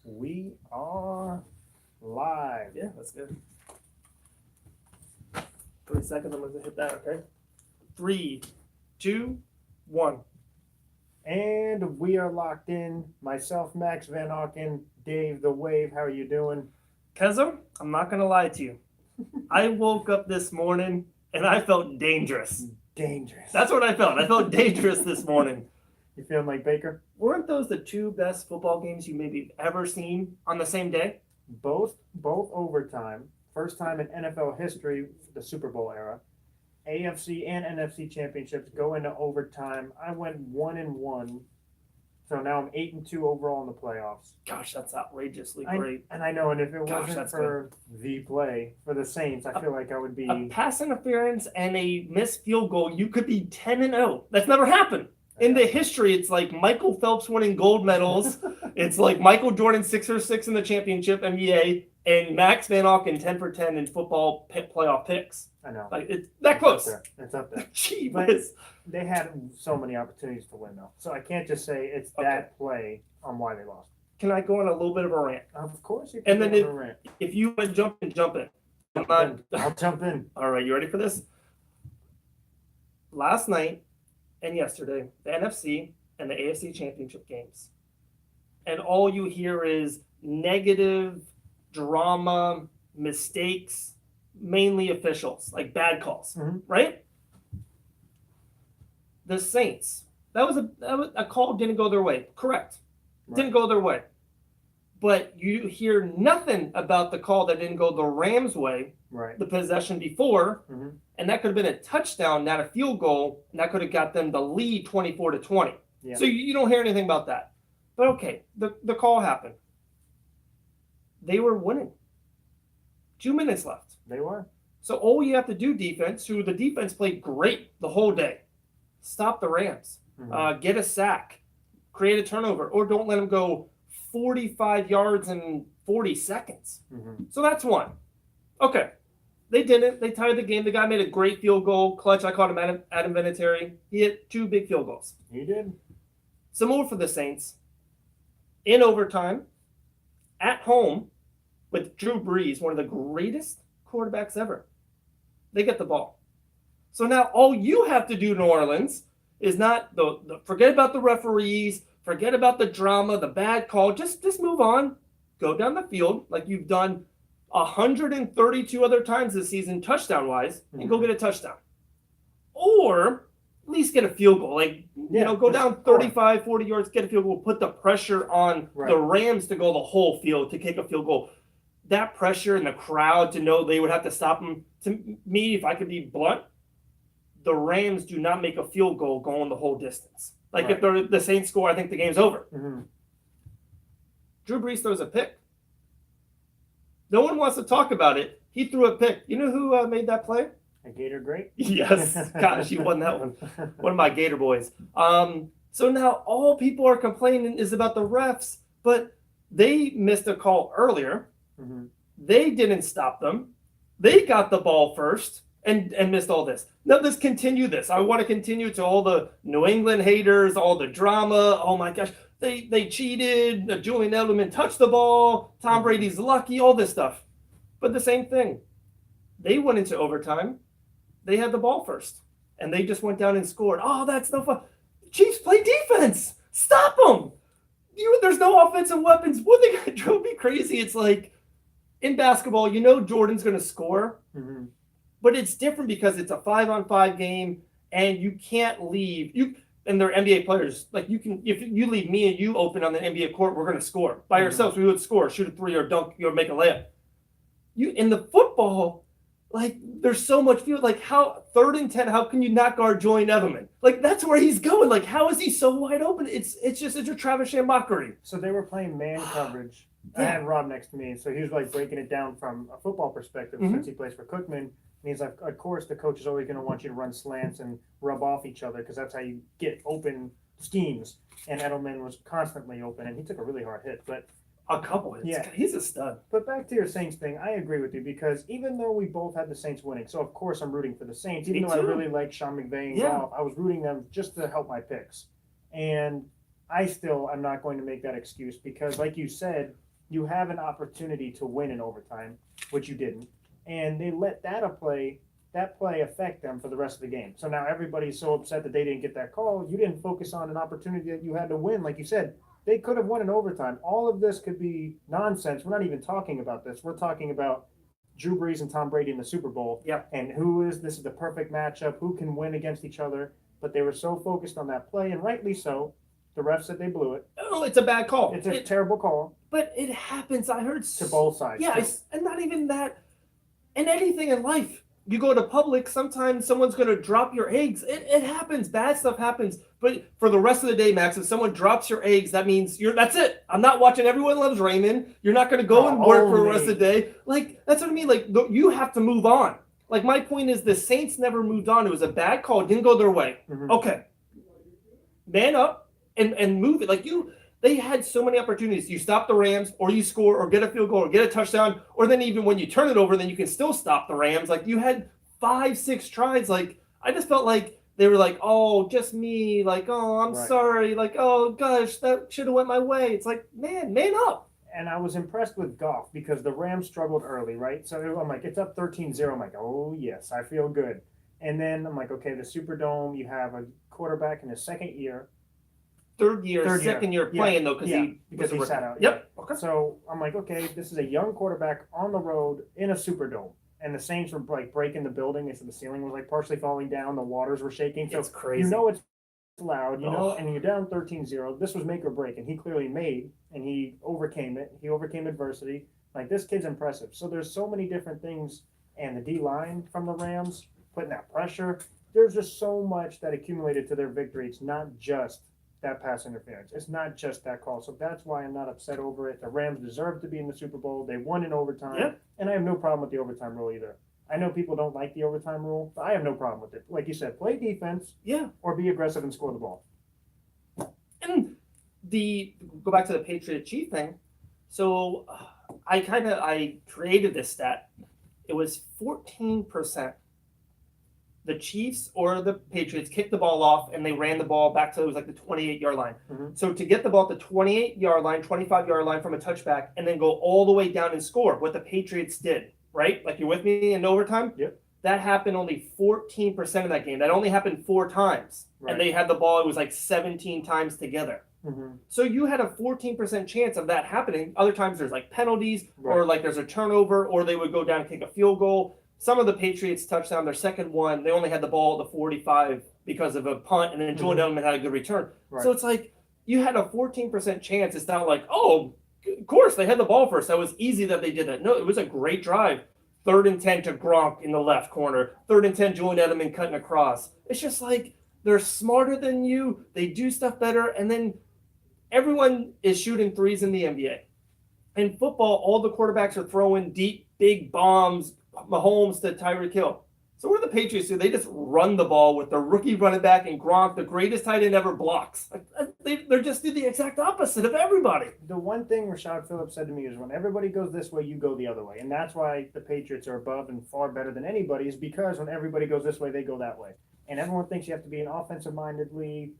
We are live. Yeah, that's good. 3 seconds, I'm going to hit that, okay? 3, 2, 1. And we are locked in. Myself, Max Van Auken, Dave the Wave. How are you doing? Kezo, I'm not going to lie to you. I woke up this morning and I felt dangerous. Dangerous. That's what I felt. I felt dangerous this morning. You feeling like Baker? Weren't those the two best football games you maybe ever seen on the same day? Both overtime. First time in NFL history, the Super Bowl era. AFC and NFC championships go into overtime. I went 1-1. So now I'm 8-2 overall in the playoffs. Gosh, that's outrageously great. And I know, and if it Gosh, wasn't that's for the play for the Saints, I feel like I would be A pass interference and a missed field goal, you could be 10-0. That's never happened. In the history, it's like Michael Phelps winning gold medals. It's like Michael Jordan 6 for 6 in the championship NBA, and Max Van Auken 10 for 10 in football playoff picks. I know. Like it's that close. It's up there. Jeez. They had so many opportunities to win, though. So I can't just say it's that play on why they lost. Can I go on a little bit of a rant? Of course you can. And then go on a rant. If you want to jump in, jump in. I'll jump in. All right, you ready for this? Last night and yesterday, the NFC and the AFC championship games. And all you hear is negative drama, mistakes, mainly officials, like bad calls, right? The Saints, that was a call didn't go their way. Correct. Right. Didn't go their way. But you hear nothing about the call that didn't go the Rams' way, right? The possession before, and that could have been a touchdown, not a field goal, and that could have got them the lead 24-20. Yeah. So you don't hear anything about that. But okay, the call happened. They were winning. 2 minutes left. They were. So all you have to do, defense, who the defense played great the whole day, stop the Rams, get a sack, create a turnover, or don't let them go 45 yards in 40 seconds. So that's one. Okay. They didn't. They tied the game. The guy made a great field goal. Clutch. I called him Adam Vinatieri. He hit 2 big field goals. He did. Some more for the Saints. In overtime, at home, with Drew Brees, one of the greatest quarterbacks ever. They get the ball. So now all you have to do, New Orleans, is not forget about the referees, forget about the drama, the bad call. Just move on. Go down the field like you've done 132 other times this season, touchdown-wise, and go get a touchdown. Or at least get a field goal. Like, go down 35, 40 yards, get a field goal, put the pressure on the Rams to go the whole field to kick a field goal. That pressure in the crowd to know they would have to stop them. To me, if I could be blunt, the Rams do not make a field goal going the whole distance. Like if they're the Saints score, I think the game's over. Drew Brees throws a pick. No one wants to talk about it. He threw a pick. You know who made that play? A Gator great? Yes. Gosh, you won that one. One of my Gator boys. So now all people are complaining is about the refs, but they missed a call earlier. They didn't stop them. They got the ball first and missed all this. Now let's continue this. I want to continue to all the New England haters, all the drama. Oh my gosh, they cheated. Julian Edelman touched the ball. Tom Brady's lucky. All this stuff. But the same thing. They went into overtime. They had the ball first, and they just went down and scored. Oh, that's no fun. Chiefs play defense. Stop them. There's no offensive weapons. What they gonna drove me crazy? It's like in basketball, Jordan's going to score, but it's different because it's a 5-on-5 game, and you can't leave. And they're NBA players. Like if you leave me and you open on the NBA court, we're going to score by ourselves. We would score, shoot a 3 or dunk, make a layup. In the football, like there's so much field. Like how 3rd and 10, how can you not guard Julian Edelman? Like that's where he's going. Like how is he so wide open? It's a Travis mockery. So they were playing man coverage. I had Rob next to me, so he was like breaking it down from a football perspective since he plays for Cookman. And he's like, of course, the coach is always going to want you to run slants and rub off each other because that's how you get open schemes. And Edelman was constantly open, and he took a really hard hit. But a couple hits. Yeah. He's a stud. But back to your Saints thing, I agree with you because even though we both had the Saints winning, so of course I'm rooting for the Saints. Even though I really like Sean McVay and Goff, I was rooting them just to help my picks. And I still am not going to make that excuse because, like you said, you have an opportunity to win in overtime, which you didn't, and they let that play affect them for the rest of the game. So now everybody's so upset that they didn't get that call. You didn't focus on an opportunity that you had to win, like you said. They could have won in overtime. All of this could be nonsense. We're not even talking about this. We're talking about Drew Brees and Tom Brady in the Super Bowl. Yep. And this is the perfect matchup. Who can win against each other? But they were so focused on that play, and rightly so. The refs said they blew it. Oh, it's a bad call. It's a terrible call. But it happens. I heard to both sides. Yeah, and not even that. In anything in life, you go to public, sometimes someone's going to drop your eggs. It happens. Bad stuff happens. But for the rest of the day, Max, if someone drops your eggs, that means that's it. I'm not watching Everyone Loves Raymond. You're not going to go and work for the rest of the day. Like, that's what I mean. Like, you have to move on. Like, my point is the Saints never moved on. It was a bad call. It didn't go their way. Mm-hmm. Okay. Man up and move it. Like, they had so many opportunities. You stop the Rams, or you score, or get a field goal, or get a touchdown, or then even when you turn it over, then you can still stop the Rams. Like, you had 5-6 tries. Like, I just felt like they were like, oh, just me. Like, oh, I'm sorry. Like, oh, gosh, that should have went my way. It's like, man up. And I was impressed with Goff because the Rams struggled early, right? So I'm like, it's up 13-0. I'm like, oh, yes, I feel good. And then I'm like, okay, the Superdome, you have a quarterback in his second year. Second year playing, though, because he sat out. Yep. Okay. So I'm like, okay, this is a young quarterback on the road in a Superdome. And the Saints were like breaking the building. They said the ceiling was like partially falling down. The waters were shaking. So it's crazy. You know it's loud, and you're down 13-0. This was make or break, and he clearly made, and he overcame it. He overcame adversity. Like, this kid's impressive. So there's so many different things, and the D-line from the Rams putting that pressure. There's just so much that accumulated to their victory. It's not just that pass interference. It's not just that call. So that's why I'm not upset over it. The Rams deserve to be in the Super Bowl. They won in overtime, and I have no problem with the overtime rule either. I know people don't like the overtime rule, but I have no problem with it. Like you said, play defense, or be aggressive and score the ball. And go back to the Patriot Chief thing. So I created this stat. It was 14%. The Chiefs or the Patriots kicked the ball off and they ran the ball back to, it was like the 28-yard line. Mm-hmm. So to get the ball at the 28-yard line, 25-yard line from a touchback, and then go all the way down and score, what the Patriots did, right? Like, you're with me in overtime? Yep. That happened only 14% of that game. That only happened 4 times. Right. And they had the ball, it was like 17 times together. Mm-hmm. So you had a 14% chance of that happening. Other times there's like penalties, or like there's a turnover, or they would go down and kick a field goal. Some of the Patriots touchdown, their second one, they only had the ball at the 45 because of a punt, and then Julian Edelman had a good return. Right. So it's like you had a 14% chance. It's not like, oh, of course, they had the ball first. That was easy that they did that. No, it was a great drive. 3rd and 10 to Gronk in the left corner. 3rd and 10, Julian Edelman cutting across. It's just like they're smarter than you. They do stuff better. And then everyone is shooting threes in the NBA. In football, all the quarterbacks are throwing deep, big bombs, Mahomes to Tyreek Hill. So what do the Patriots do? They just run the ball with the rookie running back and Gronk, the greatest tight end ever, blocks. They're just do the exact opposite of everybody. The one thing Rashad Phillips said to me is, when everybody goes this way, you go the other way. And that's why the Patriots are above and far better than anybody, is because when everybody goes this way, they go that way. And everyone thinks you have to be an offensive-minded league.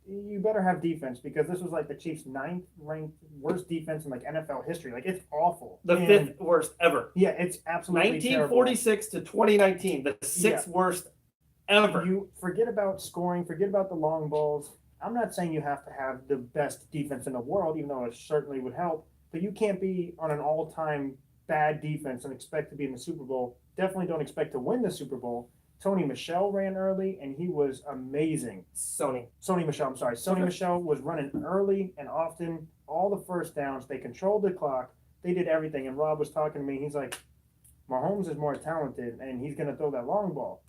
You better have defense, because this was like the Chiefs' 9th ranked worst defense in like NFL history. Like, it's awful. The 5th worst ever. Yeah, it's absolutely 1946 terrible. To 2019, the 6th worst ever. You forget about scoring, forget about the long balls. I'm not saying you have to have the best defense in the world, even though it certainly would help, but you can't be on an all-time bad defense and expect to be in the Super Bowl. Definitely don't expect to win the Super Bowl. Tony Michel ran early, and he was amazing. Sony Michel, I'm sorry. Sony Michel was running early and often, all the first downs. They controlled the clock. They did everything. And Rob was talking to me. He's like, Mahomes is more talented, and he's going to throw that long ball.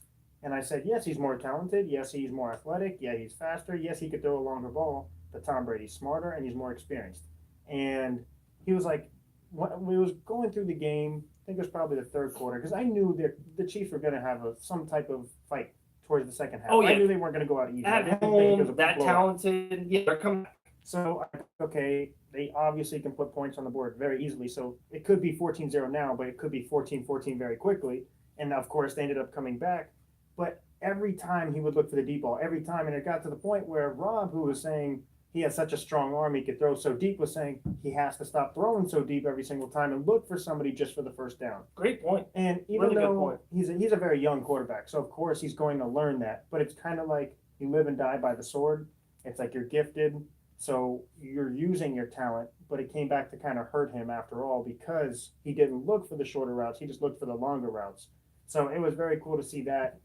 And I said, yes, he's more talented. Yes, he's more athletic. Yeah, he's faster. Yes, he could throw a longer ball. But Tom Brady's smarter, and he's more experienced. And he was like, when we was going through the game, I think it was probably the 3rd quarter, because I knew that the Chiefs were going to have some type of fight towards the second half. Oh, yeah. I knew they weren't going to go out easy. At home, that talented, they're coming back. So, okay, they obviously can put points on the board very easily. So it could be 14-0 now, but it could be 14-14 very quickly. And, of course, they ended up coming back. But every time he would look for the deep ball, every time, and it got to the point where Rob, who was saying he has such a strong arm, he could throw so deep, was saying he has to stop throwing so deep every single time and look for somebody just for the first down. Great point. And even Really good though point. he's a very young quarterback, so of course he's going to learn that. But it's kind of like you live and die by the sword. It's like you're gifted, so you're using your talent, but it came back to kind of hurt him after all because he didn't look for the shorter routes. He just looked for the longer routes. So it was very cool to see that.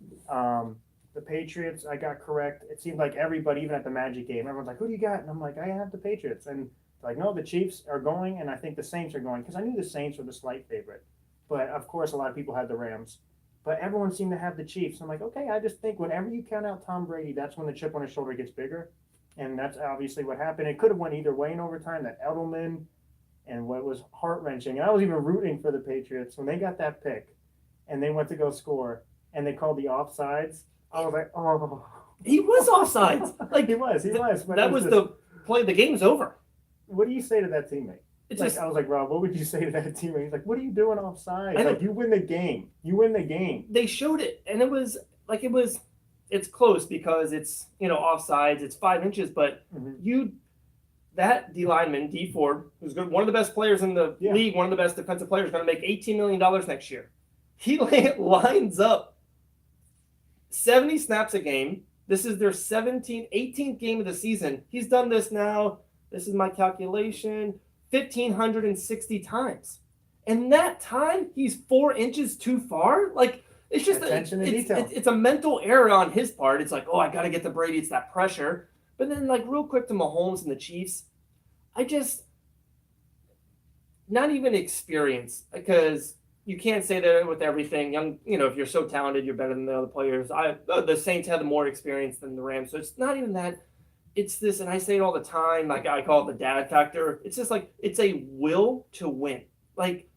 The Patriots, I got correct. It seemed like everybody, even at the Magic game, everyone's like, "Who do you got?" And I'm like, "I have the Patriots." And like, no, the Chiefs are going, and I think the Saints are going because I knew the Saints were the slight favorite. But of course, a lot of people had the Rams. But everyone seemed to have the Chiefs. I'm like, okay, I just think whenever you count out Tom Brady, that's when the chip on his shoulder gets bigger. And that's obviously what happened. It could have went either way in overtime. That Edelman and what was heart wrenching. And I was even rooting for the Patriots when they got that pick and they went to go score and they called the offsides. I was like, oh. He was offsides. Like he was. But that was the play. The game's over. What do you say to that teammate? It's like, just, I was like, Rob, what would you say to that teammate? He's like, what are you doing offside? I know. Like, you win the game. You win the game. they showed it, and it's close because it's offsides. It's 5 inches, but that D lineman D Ford, who's good, one of the best players in the league, one of the best defensive players, going to make $18 million next year. He lines up 70 snaps a game. This is their 18th game of the season. He's done this now. This is my calculation. 1,560 times. And that time, he's 4 inches too far. Like, it's just it's a mental error on his part. It's like, oh, I got to get to Brady. It's that pressure. But then, like, real quick to Mahomes and the Chiefs, not even experience, because you can't say that with everything. If you're so talented, you're better than the other players. The Saints had more experience than the Rams. So it's not even that. It's this, and I say it all the time, like I call it the dad factor. It's just like, it's a will to win. Like,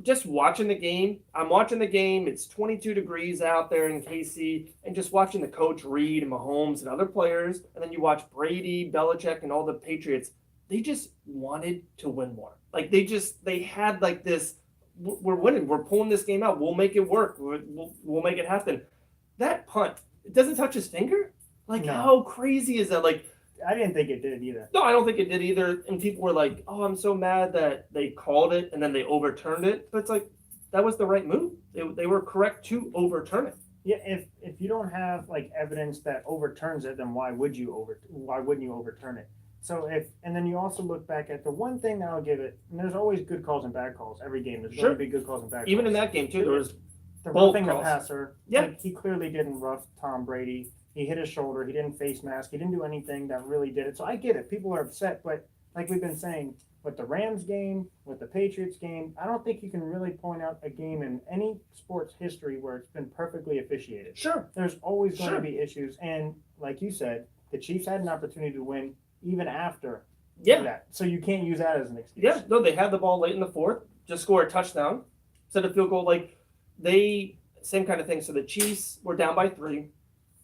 just watching the game, I'm watching the game, it's 22 degrees out there in KC, and just watching the coach Reed and Mahomes and other players, and then you watch Brady, Belichick, and all the Patriots, they just wanted to win more. Like, they had like this, we're winning, we're pulling this game out, we'll make it work, we'll make it happen. That punt, it doesn't touch his finger? Like, no. How crazy is that? Like, I didn't think it did either. No, I don't think it did either. And people were like, oh, I'm so mad that they called it and then they overturned it. But it's like, that was the right move. They were correct to overturn it. Yeah, if you don't have like evidence that overturns it, then why wouldn't you overturn it? So and then you also look back at the one thing that I'll give it, and there's always good calls and bad calls. Every game there's going to be good calls and bad calls. Even in that game too, there was the roughing the passer. Yeah, like, he clearly didn't rough Tom Brady. He hit his shoulder. He didn't face mask. He didn't do anything that really did it. So I get it. People are upset, but like we've been saying, with the Rams game, with the Patriots game, I don't think you can really point out a game in any sports history where it's been perfectly officiated. Sure. There's always going to be issues. And like you said, the Chiefs had an opportunity to win even after that. So you can't use that as an excuse. Yeah, no, they had the ball late in the fourth, just score a touchdown, set a field goal. Like, same kind of thing. So the Chiefs were down by 3.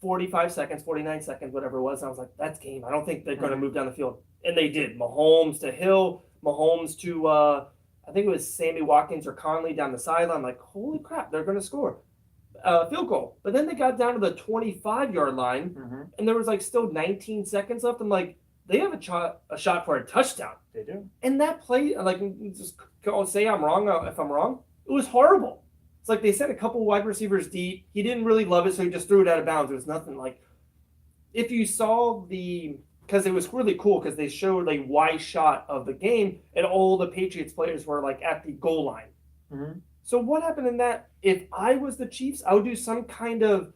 45 seconds, 49 seconds, whatever it was. I was like, that's game. I don't think they're going to move down the field. And they did. Mahomes to Hill, Mahomes to, I think it was Sammy Watkins or Conley down the sideline. I'm like, holy crap, they're going to score field goal. But then they got down to the 25-yard line, and there was like still 19 seconds left. I'm like, they have a shot for a touchdown. They do. And that play, like, just say I'm wrong if I'm wrong. It was horrible. It's like they sent a couple wide receivers deep. He didn't really love it, so he just threw it out of bounds. It was nothing like. If you saw because it was really cool because they showed a wide shot of the game, and all the Patriots players were like at the goal line. So what happened in that? If I was the Chiefs, I would do some kind of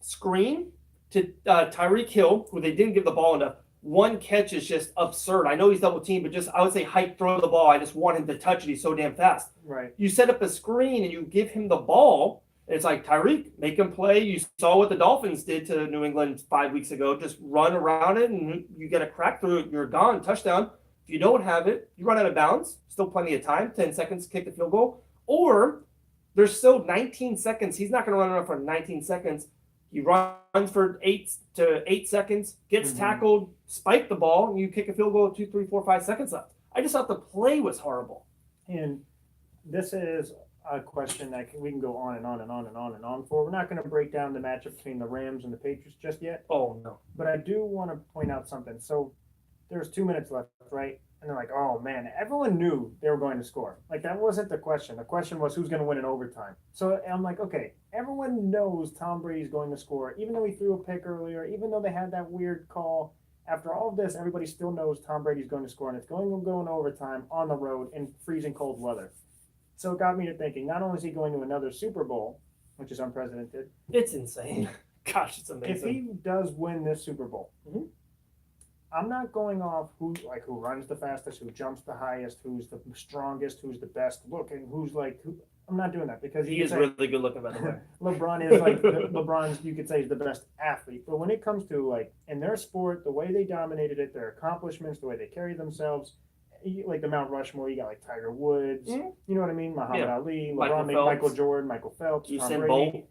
screen to Tyreek Hill, who they didn't give the ball enough. One catch is just absurd. I know he's double teamed, but just I would say hype throw the ball. I just want him to touch it. He's so damn fast. Right. You set up a screen and you give him the ball. And it's like, Tyreek, make him play. You saw what the Dolphins did to New England 5 weeks ago. Just run around it and you get a crack through it. You're gone. Touchdown. If you don't have it, you run out of bounds. Still plenty of time. 10 seconds to kick the field goal. Or there's still 19 seconds. He's not going to run around for 19 seconds. He runs for 8 seconds, gets tackled, spike the ball, and you kick a field goal with 2, 3, 4, 5 seconds left. I just thought the play was horrible. And this is a question that we can go on and on and on and on and on for. We're not going to break down the matchup between the Rams and the Patriots just yet, Oh no. but I do want to point out something. So there's 2 minutes left, right? And they're like, oh man, everyone knew they were going to score. Like, that wasn't the question. The question was who's going to win in overtime. So I'm like, okay, everyone knows Tom Brady's going to score, even though he threw a pick earlier, even though they had that weird call. After all of this, everybody still knows Tom Brady's going to score, and it's going to go in overtime on the road in freezing cold weather. So it got me to thinking, not only is he going to another Super Bowl, which is unprecedented, It's insane. Gosh, it's if amazing. he does win this Super Bowl, Mhm. I'm not going off who runs the fastest, who jumps the highest, who's the strongest, who's the best looking, I'm not doing that because He is really good looking, by the way. LeBron is like LeBron's, you could say, is the best athlete. But when it comes to like in their sport, the way they dominated it, their accomplishments, the way they carry themselves, like the Mount Rushmore, you got like Tiger Woods, Mhm. you know what I mean? Muhammad Yeah. Ali, Michael LeBron, Phelps. Michael Jordan, Michael Phelps, Tom Usain Brady. Bolt.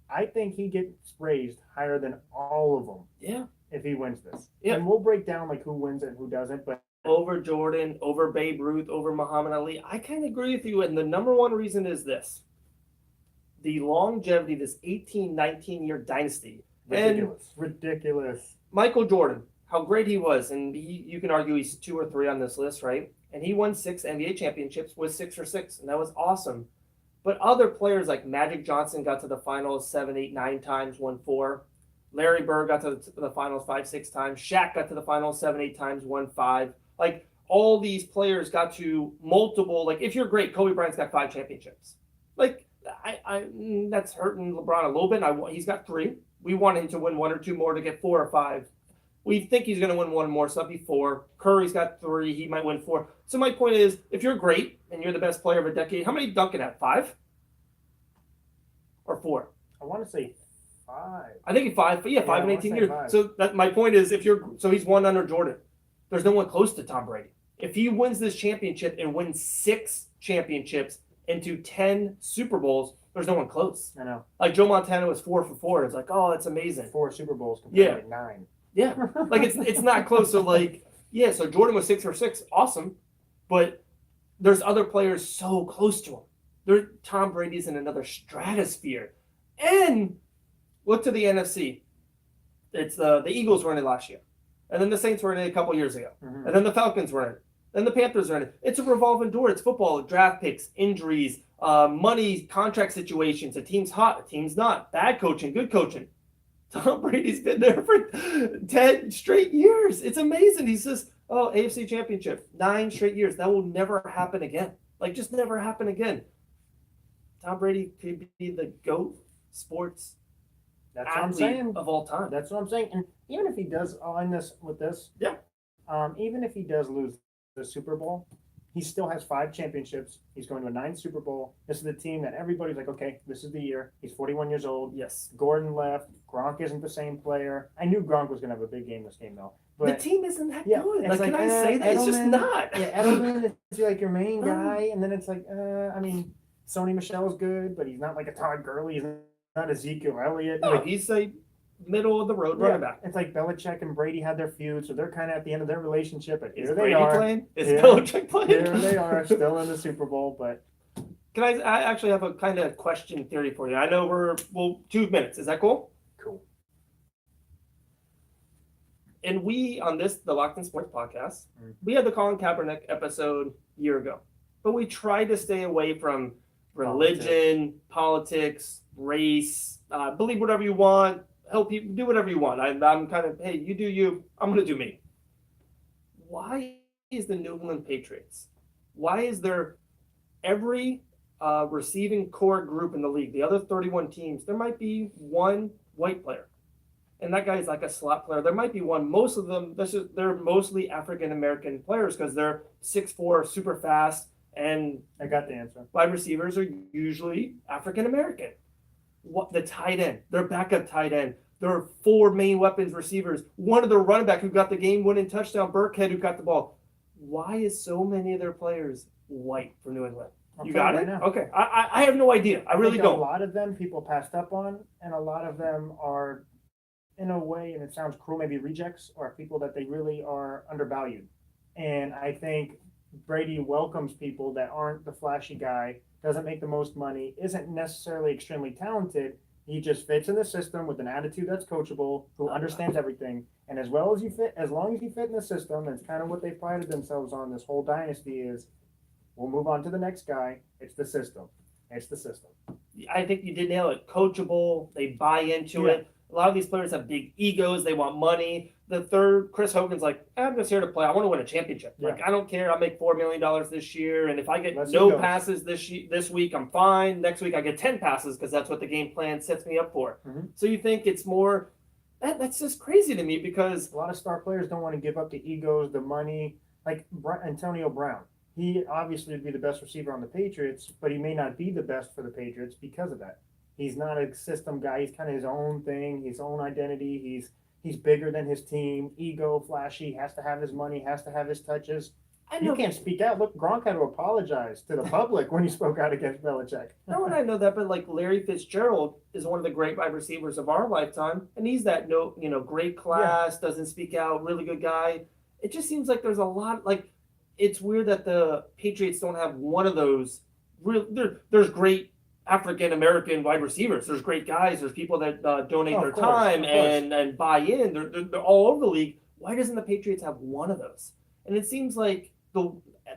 I think he gets raised higher than all of them Yeah. if he wins this. Yeah. And we'll break down like who wins it and who doesn't. But Over Jordan, over Babe Ruth, over Muhammad Ali. I kind of agree with you. And the number one reason is this: the longevity, this 18, 19-year dynasty. ridiculous. Michael Jordan, how great he was. And you can argue he's 2 or 3 on this list, right? And he won 6 NBA championships, was 6 for 6. And that was awesome. But other players like Magic Johnson got to the finals 7, 8, 9 times, won 4. Larry Bird got to the finals 5, 6 times. Shaq got to the finals 7, 8 times, won 5. Like, all these players got to multiple. Like, if you're great, Kobe Bryant's got 5 championships. Like, that's hurting LeBron a little bit. He's got 3. We want him to win 1 or 2 more to get 4 or 5. We think he's going to win 1 more, so that'd be 4. Curry's got 3. He might win 4. So my point is, if you're great and you're the best player of a decade, how many Duncan have? 5 or 4? I want to say 5. I think 5. But yeah, 5 I and wanna 18 say years. 5. So my point is, so he's 1 under Jordan. There's no one close to Tom Brady. If he wins this championship and wins 6 championships into 10 Super Bowls, there's no one close. I know. Like Joe Montana was 4 for 4. It's like, oh, that's amazing. 4 Super Bowls compared Yeah. to like 9. Yeah, like it's not close. So like, yeah, so Jordan was 6 for 6, awesome, but there's other players so close to him. Tom Brady's in another stratosphere. And look to the NFC. It's the Eagles were in it last year, and then the Saints were in it a couple years ago, and then the Falcons were in it, then the Panthers are in it. It's a revolving door. It's football, draft picks, injuries, money, contract situations. A team's hot, a team's not. Bad coaching, good coaching. Tom Brady's been there for 10 straight years. It's amazing. He's just, AFC Championship, 9 straight years. That will never happen again. Like, just never happen again. Tom Brady could be the GOAT sports That's what I'm athlete saying. of all time. That's what I'm saying. And even if he does, I'll end this with this. Yeah. Even if he does lose the Super Bowl, he still has 5 championships. He's going to a 9th Super Bowl. This is the team that everybody's like, okay, this is the year. He's 41 years old. Yes. Gordon left. Gronk isn't the same player. I knew Gronk was going to have a big game this game, though. The But team isn't that yeah, good. it's Like, can I say that? It's just Edelman- not. yeah, Edelman is like your main guy, and then it's like, I mean, Sony Michelle's good, but he's not like a Todd Gurley. He's not Ezekiel Elliott. No, Like, he's a middle of the road yeah, running back. it's like Belichick and Brady had their feud, so they're kind of at the end of their relationship. But Is here they Brady are. playing? Is Yeah. Belichick playing? Here they are, still in the Super Bowl. But Can I actually have a kind of question theory for you? I know we're 2 minutes. Is that cool? cool. And we on the Locked In Sports podcast, Mhm. we had the Colin Kaepernick episode a year ago, but we tried to stay away from religion, politics, race. Believe whatever you want. Help people do whatever you want. I'm kind of, hey, you do you. I'm going to do me. Why is the New England Patriots? Why is there every receiving core group in the league, the other 31 teams, there might be one white player. And that guy's like a slot player. There might be one. Most of them, they're mostly African-American players because they're 6'4", super fast, and I got the answer. wide receivers are usually African-American. What the tight end, their backup tight end. There are 4 main weapons receivers. One of the running back who got the game-winning touchdown, Burkhead, who got the ball. Why is so many of their players white for New England? I'll You tell got right it? now. Okay. I have no idea. I really think don't. A lot of them people passed up on, and a lot of them are, in a way, and it sounds cruel, maybe rejects or people that they really are undervalued. And I think Brady welcomes people that aren't the flashy guy, doesn't make the most money, isn't necessarily extremely talented. He just fits in the system with an attitude that's coachable, who understands everything. And as well as you fit, as long as you fit in the system, that's kind of what they've prided themselves on this whole dynasty is we'll move on to the next guy. It's the system. It's the system. I think you did nail it. Coachable. They buy into it. A lot of these players have big egos. They want money. The third, Chris Hogan's like, I'm just here to play. I want to win a championship. Yeah. Like, I don't care. I make $4 million this year, and if I get Let's no go. passes this week, I'm fine. Next week, I get 10 passes because that's what the game plan sets me up for. Mhm. So you think it's more that's just crazy to me because A lot of star players don't want to give up the egos, the money. Like Antonio Brown, he obviously would be the best receiver on the Patriots, but he may not be the best for the Patriots because of that. He's not a system guy. He's kind of his own thing, his own identity. He's bigger than his team. Ego, flashy. Has to have his money. Has to have his touches. I You know can't speak out. Look, Gronk had to apologize to the public when he spoke out against Belichick. no, and I know that, but like Larry Fitzgerald is one of the great wide receivers of our lifetime, and he's that great class, doesn't speak out, really good guy. It just seems like there's a lot. Like it's weird that the Patriots don't have one of those. There's great African American wide receivers. There's great guys. There's people that donate Oh, their of course, time of course. and buy in. They're all over the league. Why doesn't the Patriots have one of those? And it seems like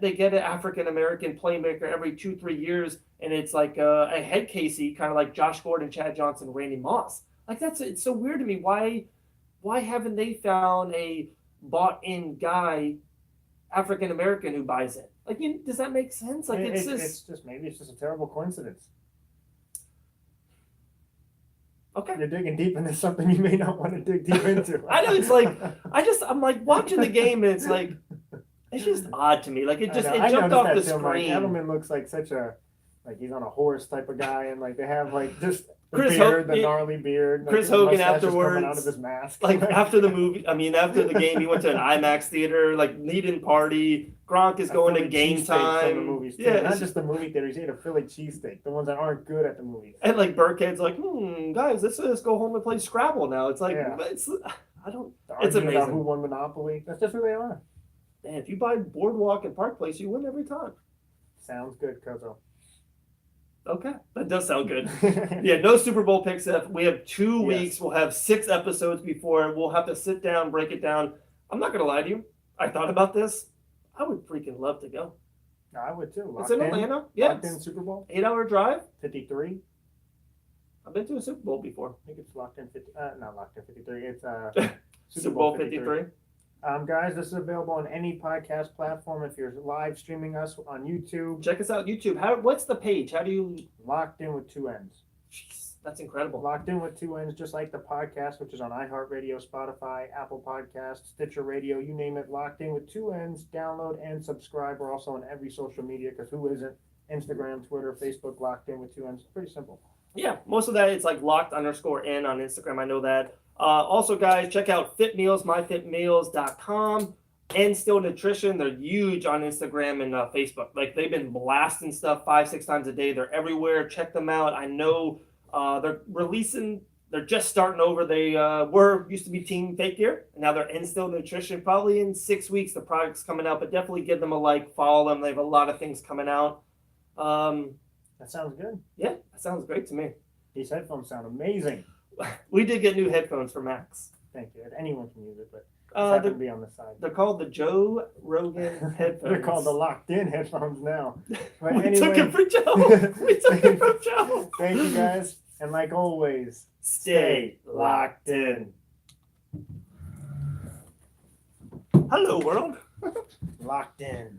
they get an African American playmaker every 2-3 years, and it's like a head Casey, kind of like Josh Gordon, Chad Johnson, Randy Moss. Like it's so weird to me. Why haven't they found a bought in guy, African American, who buys it? Like, does that make sense? Like It's just maybe it's just a terrible coincidence. okay. You're digging deep into something you may not want to dig deep into. I know, it's like I'm like watching the game, and it's like it's just odd to me. Like it I jumped noticed off that the too. I'm like, screen. Edelman looks like such a he's on a horse type of guy, and like they have like just the Chris beard, Ho- the gnarly beard. Chris the Hogan mustache is coming afterwards, out of his mask. Like after the movie, after the game, he went to an IMAX theater, like lead-in party. Gronk is A going to Philly game cheesesteak from the time. movies too. Yeah, Not just the movie theaters. He ate a Philly cheesesteak, the ones that aren't good at the movies. and like Burkhead's like, guys, let's just go home and play Scrabble now. It's like Yeah. I don't. It's amazing. about who won Monopoly. That's just who they are. Man, if you buy Boardwalk and Park Place, you win every time. Sounds good, Kozo. Okay, that does sound good. Yeah, no Super Bowl picks. We have 2 weeks. Yes. We'll have 6 episodes before. We'll have to sit down, break it down. I'm not gonna lie to you. I thought about this. I would freaking love to go. I would too. It's in Atlanta. Yeah, Locked in Super Bowl 8-hour drive. 53. I've been to a Super Bowl before. I think it's locked in 50. Not locked in 53. It's Super Bowl 53. Guys, this is available on any podcast platform. If you're live streaming us on YouTube, Check us out YouTube. What's the page? How do you? Locked In with 2 N's. Jeez, that's incredible. Locked In with 2 N's, just like the podcast, which is on iHeartRadio, Spotify, Apple Podcasts, Stitcher Radio, you name it. Locked In with 2 N's. Download and subscribe. We're also on every social media because who isn't? Instagram, Twitter, Facebook. Locked In with 2 N's. Pretty simple. Yeah, most of that it's like locked_in on Instagram. I know that. Also, guys, check out Fit Meals, myfitmeals.com, and Still Nutrition. They're huge on Instagram and Facebook. Like they've been blasting stuff 5-6 times a day. They're everywhere. Check them out. I know they're releasing. They're just starting over. They used to be Team Fake Gear, and now they're in Still Nutrition. Probably in 6 weeks, the product's coming out. But definitely give them a like, follow them. They have a lot of things coming out. That sounds good. Yeah, that sounds great to me. These headphones sound amazing. We did get new headphones for Max. Thank you. Anyone can use it, but it's not going to be on the side. They're called the Joe Rogan headphones. They're called the Locked In headphones now. But We anyway, took it from Joe. We took it from Joe. thank you guys. And like always, Stay locked in. Hello, world. locked in.